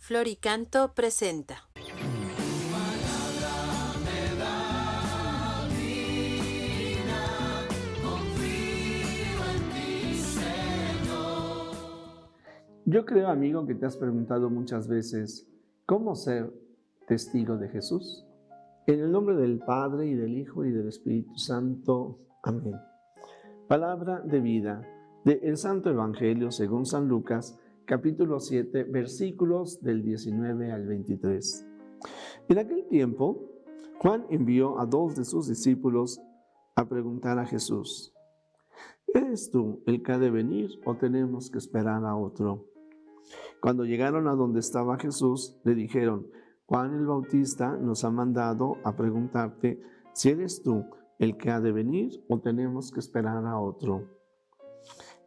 Floricanto presenta. Yo creo, amigo, que te has preguntado muchas veces, ¿cómo ser testigo de Jesús? En el nombre del Padre, y del Hijo, y del Espíritu Santo. Amén. Palabra de vida del Santo Evangelio según San Lucas, capítulo 7, versículos del 19 al 23. En aquel tiempo, Juan envió a 2 de sus discípulos a preguntar a Jesús: ¿eres tú el que ha de venir o tenemos que esperar a otro? Cuando llegaron a donde estaba Jesús, le dijeron: Juan el Bautista nos ha mandado a preguntarte si eres tú el que ha de venir o tenemos que esperar a otro.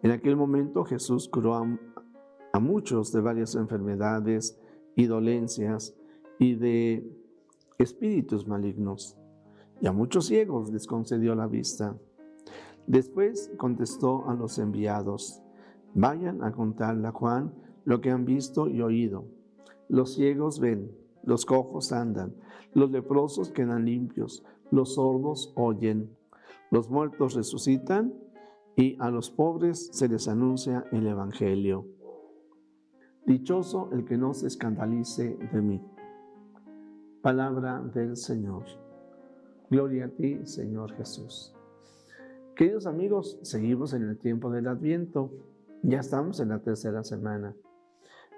En aquel momento Jesús curó a muchos de varias enfermedades y dolencias y de espíritus malignos, y a muchos ciegos les concedió la vista. Después contestó a los enviados: vayan a contarle a Juan lo que han visto y oído. Los ciegos ven, los cojos andan, los leprosos quedan limpios, los sordos oyen, los muertos resucitan, y a los pobres se les anuncia el Evangelio. Dichoso el que no se escandalice de mí. Palabra del Señor. Gloria a ti, Señor Jesús. Queridos amigos, seguimos en el tiempo del Adviento. Ya estamos en la tercera semana.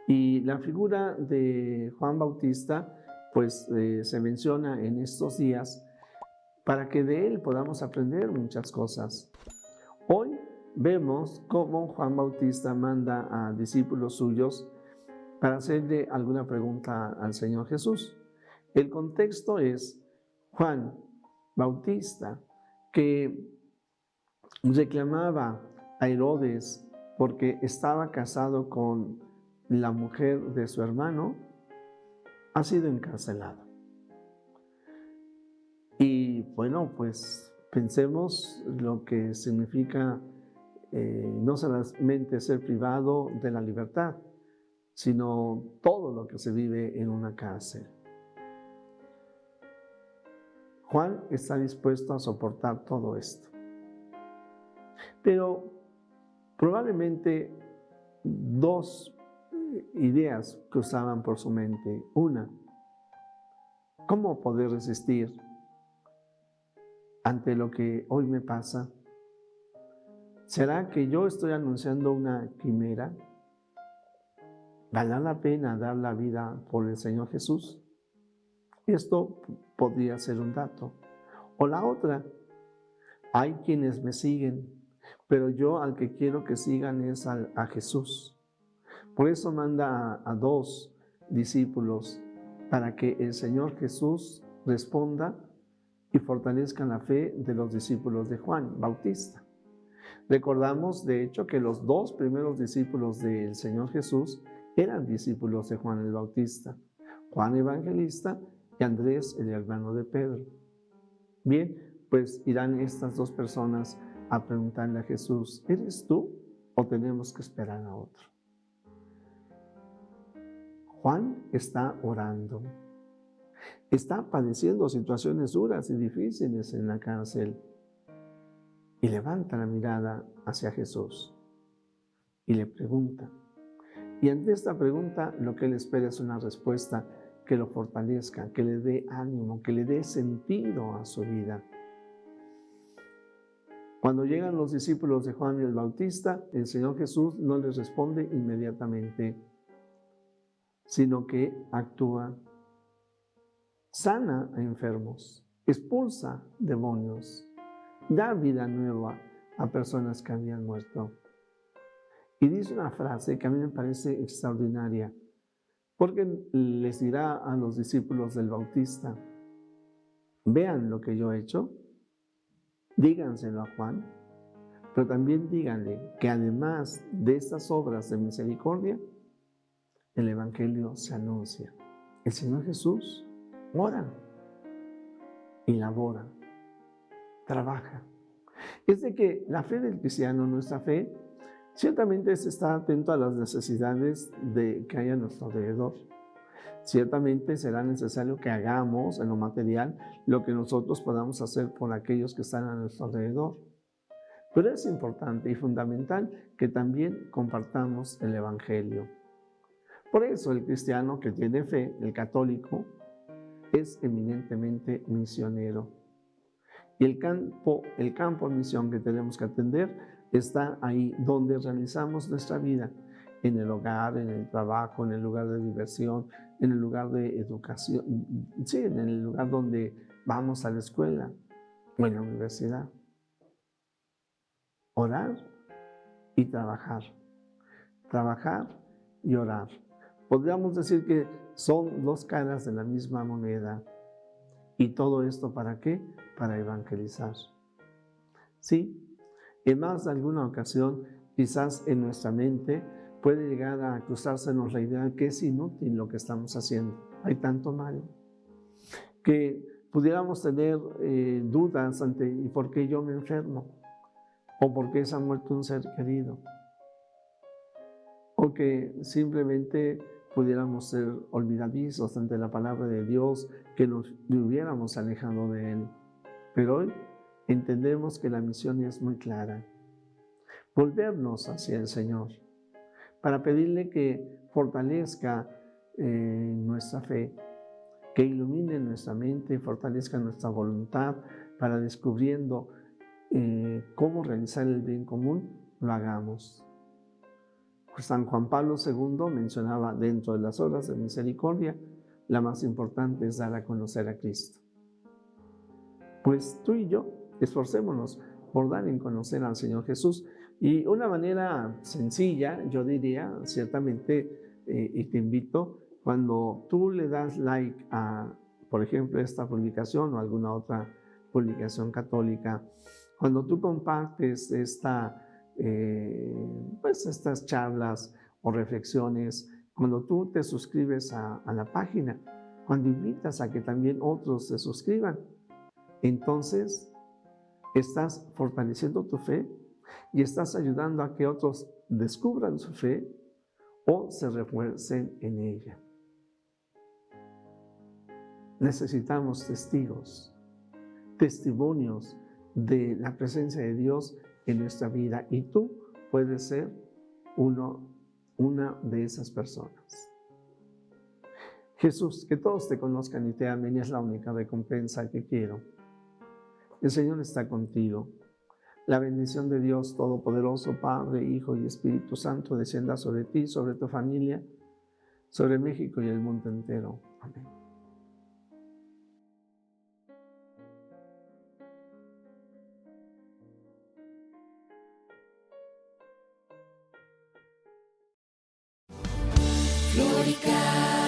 Y la figura de Juan Bautista, se menciona en estos días para que de él podamos aprender muchas cosas. Hoy vemos cómo Juan Bautista manda a discípulos suyos para hacerle alguna pregunta al Señor Jesús. El contexto es Juan Bautista, que reclamaba a Herodes porque estaba casado con la mujer de su hermano, ha sido encarcelado. Y pensemos lo que significa no solamente ser privado de la libertad, sino todo lo que se vive en una cárcel. Juan está dispuesto a soportar todo esto. Pero probablemente dos ideas cruzaban por su mente. Una: ¿cómo poder resistir ante lo que hoy me pasa? ¿Será que yo estoy anunciando una quimera? ¿Valdrá la pena dar la vida por el Señor Jesús? Esto podría ser un dato. O la otra: hay quienes me siguen, pero yo al que quiero que sigan es a Jesús. Por eso manda a 2 discípulos para que el Señor Jesús responda y fortalezca la fe de los discípulos de Juan Bautista. Recordamos, de hecho, que los 2 primeros discípulos del Señor Jesús eran discípulos de Juan el Bautista, Juan Evangelista y Andrés, el hermano de Pedro. Bien, pues irán estas 2 personas a preguntarle a Jesús: ¿eres tú o tenemos que esperar a otro? Juan está orando, está padeciendo situaciones duras y difíciles en la cárcel, y levanta la mirada hacia Jesús y le pregunta. Y ante esta pregunta, lo que él espera es una respuesta que lo fortalezca, que le dé ánimo, que le dé sentido a su vida. Cuando llegan los discípulos de Juan el Bautista, el Señor Jesús no les responde inmediatamente, sino que actúa, sana a enfermos, expulsa demonios, da vida nueva a personas que habían muerto. Y dice una frase que a mí me parece extraordinaria, porque les dirá a los discípulos del Bautista: vean lo que yo he hecho, díganselo a Juan, pero también díganle que además de estas obras de misericordia, el Evangelio se anuncia. El Señor Jesús ora y labora, trabaja. Es de que la fe del cristiano, nuestra fe, ciertamente es estar atento a las necesidades que hay a nuestro alrededor. Ciertamente será necesario que hagamos en lo material lo que nosotros podamos hacer por aquellos que están a nuestro alrededor. Pero es importante y fundamental que también compartamos el Evangelio. Por eso el cristiano que tiene fe, el católico, es eminentemente misionero. Y el campo de misión que tenemos que atender está ahí donde realizamos nuestra vida, en el hogar, en el trabajo, en el lugar de diversión, en el lugar de educación, sí, en el lugar donde vamos a la escuela o en la universidad. Orar y trabajar. Trabajar y orar. Podríamos decir que son dos caras de la misma moneda. ¿Y todo esto para qué? Para evangelizar. Sí, en más de alguna ocasión, quizás en nuestra mente puede llegar a cruzársenos la idea que es inútil lo que estamos haciendo. Hay tanto mal. Que pudiéramos tener dudas ante ¿y por qué yo me enfermo? ¿O por qué se ha muerto un ser querido? O que simplemente pudiéramos ser olvidadizos ante la palabra de Dios, que nos hubiéramos alejado de Él. Pero hoy entendemos que la misión es muy clara. Volvernos hacia el Señor para pedirle que fortalezca nuestra fe, que ilumine nuestra mente, fortalezca nuestra voluntad para descubriendo cómo realizar el bien común, lo hagamos. San Juan Pablo II mencionaba dentro de las obras de misericordia, la más importante es dar a conocer a Cristo. Pues tú y yo esforcémonos por dar a conocer al Señor Jesús. Y una manera sencilla, yo diría, ciertamente, y te invito, cuando tú le das like a, por ejemplo, esta publicación o alguna otra publicación católica, cuando tú compartes estas charlas o reflexiones, cuando tú te suscribes a la página, cuando invitas a que también otros se suscriban, entonces estás fortaleciendo tu fe y estás ayudando a que otros descubran su fe o se refuercen en ella. Necesitamos testimonios de la presencia de Dios en nuestra vida y tú puedes ser una de esas personas. Jesús, que todos te conozcan y te amen es la única recompensa que quiero. El Señor está contigo. La bendición de Dios Todopoderoso, Padre, Hijo y Espíritu Santo, descienda sobre ti, sobre tu familia, sobre México y el mundo entero. Amén. Glorica.